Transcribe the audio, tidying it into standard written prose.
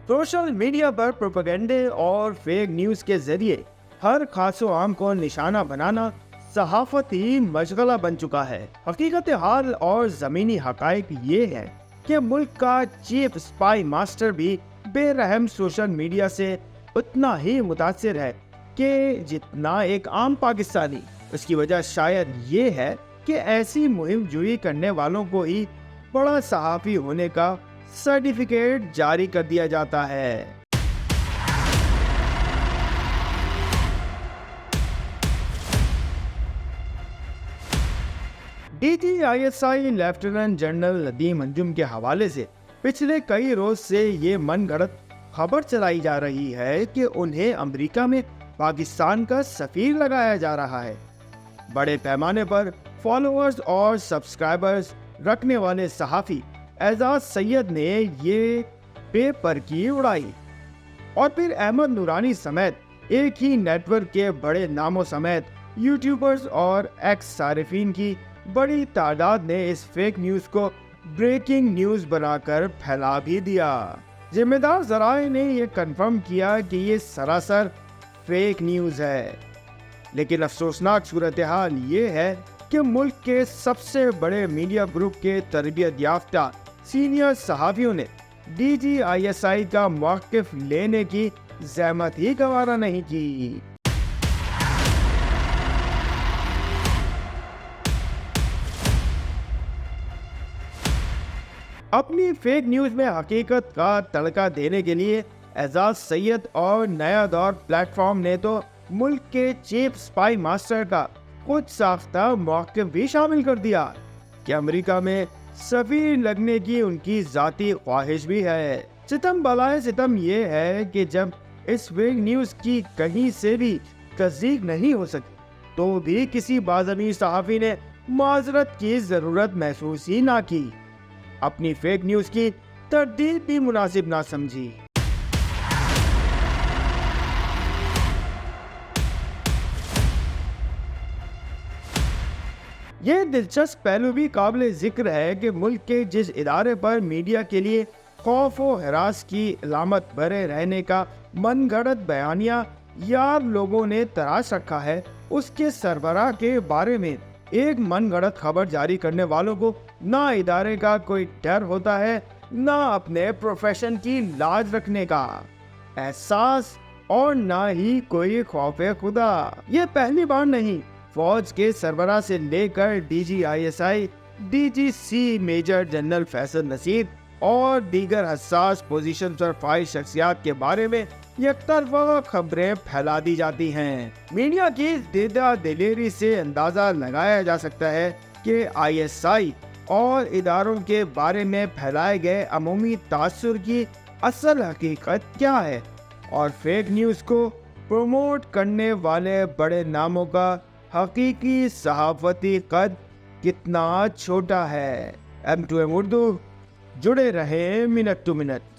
Social media पर प्रोपेगेंडे और fake news के जरिए हर खासो आम को निशाना बनाना सहाफती मशगला बन चुका है। हकीकत हाल और जमीनी हकाइक ये है कि मुल्क का चीफ स्पाई मास्टर भी बेरहम सोशल मीडिया से उतना ही मुतासिर है कि जितना एक आम पाकिस्तानी। उसकी वजह शायद ये है कि ऐसी मुहिम जुई करने वालों को ही बड़ा सहाफी होने का सर्टिफिकेट जारी कर दिया जाता है। DGISI lieutenant general Nadeem Anjum के हवाले से पिछले कई रोज से ये मनगढ़ंत खबर चलाई जा रही है कि उन्हें अमेरिका में पाकिस्तान का सफीर लगाया जा रहा है। बड़े पैमाने पर फॉलोअर्स और सब्सक्राइबर्स रखने वाले सहाफी एजाज सैयद ने ये पेपर की उड़ाई और फिर अहमद नूरानी समेत एक ही नेटवर्क के बड़े नामों समेत यूट्यूबर्स और एक्स सारिफीन की बड़ी तादाद ने इस फेक न्यूज को ब्रेकिंग न्यूज बनाकर फैला भी दिया। जिम्मेदार जराए ने यह कंफर्म किया कि ये सरासर फेक न्यूज है, लेकिन अफसोसनाक सूरत हाल ये है कि मुल्क के सबसे बड़े मीडिया ग्रुप के तरबियत याफ्ता सीनियर सहाफियों ने DGISI का मौक़िफ़ लेने की ज़हमत ही गवारा नहीं की। अपनी फेक न्यूज में हकीकत का तड़का देने के लिए एजाज सैयद और नया दौर प्लेटफॉर्म ने तो मुल्क के चीफ स्पाई मास्टर का खुद साख्ता मौक़िफ़ भी शामिल कर दिया कि अमेरिका में सफीर लगने की उनकी जाती ख्वाहिश भी है। सितम बलाए सितम ये है कि जब इस फेक न्यूज की कहीं से भी तस्दीक नहीं हो सकी तो भी किसी बाज़मीर सहाफ़ी ने माजरत की ज़रूरत महसूस ही ना की, अपनी फेक न्यूज की तरदीद भी मुनासिब ना समझी। ये दिलचस्प पहलू भी काबिल जिक्र है कि मुल्क के जिस इदारे पर मीडिया के लिए खौफ व हरास की अलामत बरे रहने का मनगढ़ंत बयानिया यार लोगों ने तराश रखा है, उसके सरबराह के बारे में एक मनगढ़ंत खबर जारी करने वालों को ना इदारे का कोई डर होता है, ना अपने प्रोफेशन की लाज रखने का एहसास और ना ही कोई खौफ खुदा। ये पहली बार नहीं, फौज के सरबराह से लेकर DGISI, DGC major general Faisal Naseer और दीगर हसास पोजीशन पर फाइज शख्सियात के बारे में यकतरफा खबरें फैला दी जाती हैं। मीडिया की दिदा दिलेरी से अंदाजा लगाया जा सकता है कि ISI और इदारों के बारे में फैलाए गए अमूमी तासुर की असल हकीकत क्या है और फेक न्यूज को प्रमोट करने वाले बड़े नामों का हकीकी सहाफती कद कितना छोटा है। M2M उर्दू, जुड़े रहे मिनट टू मिनट।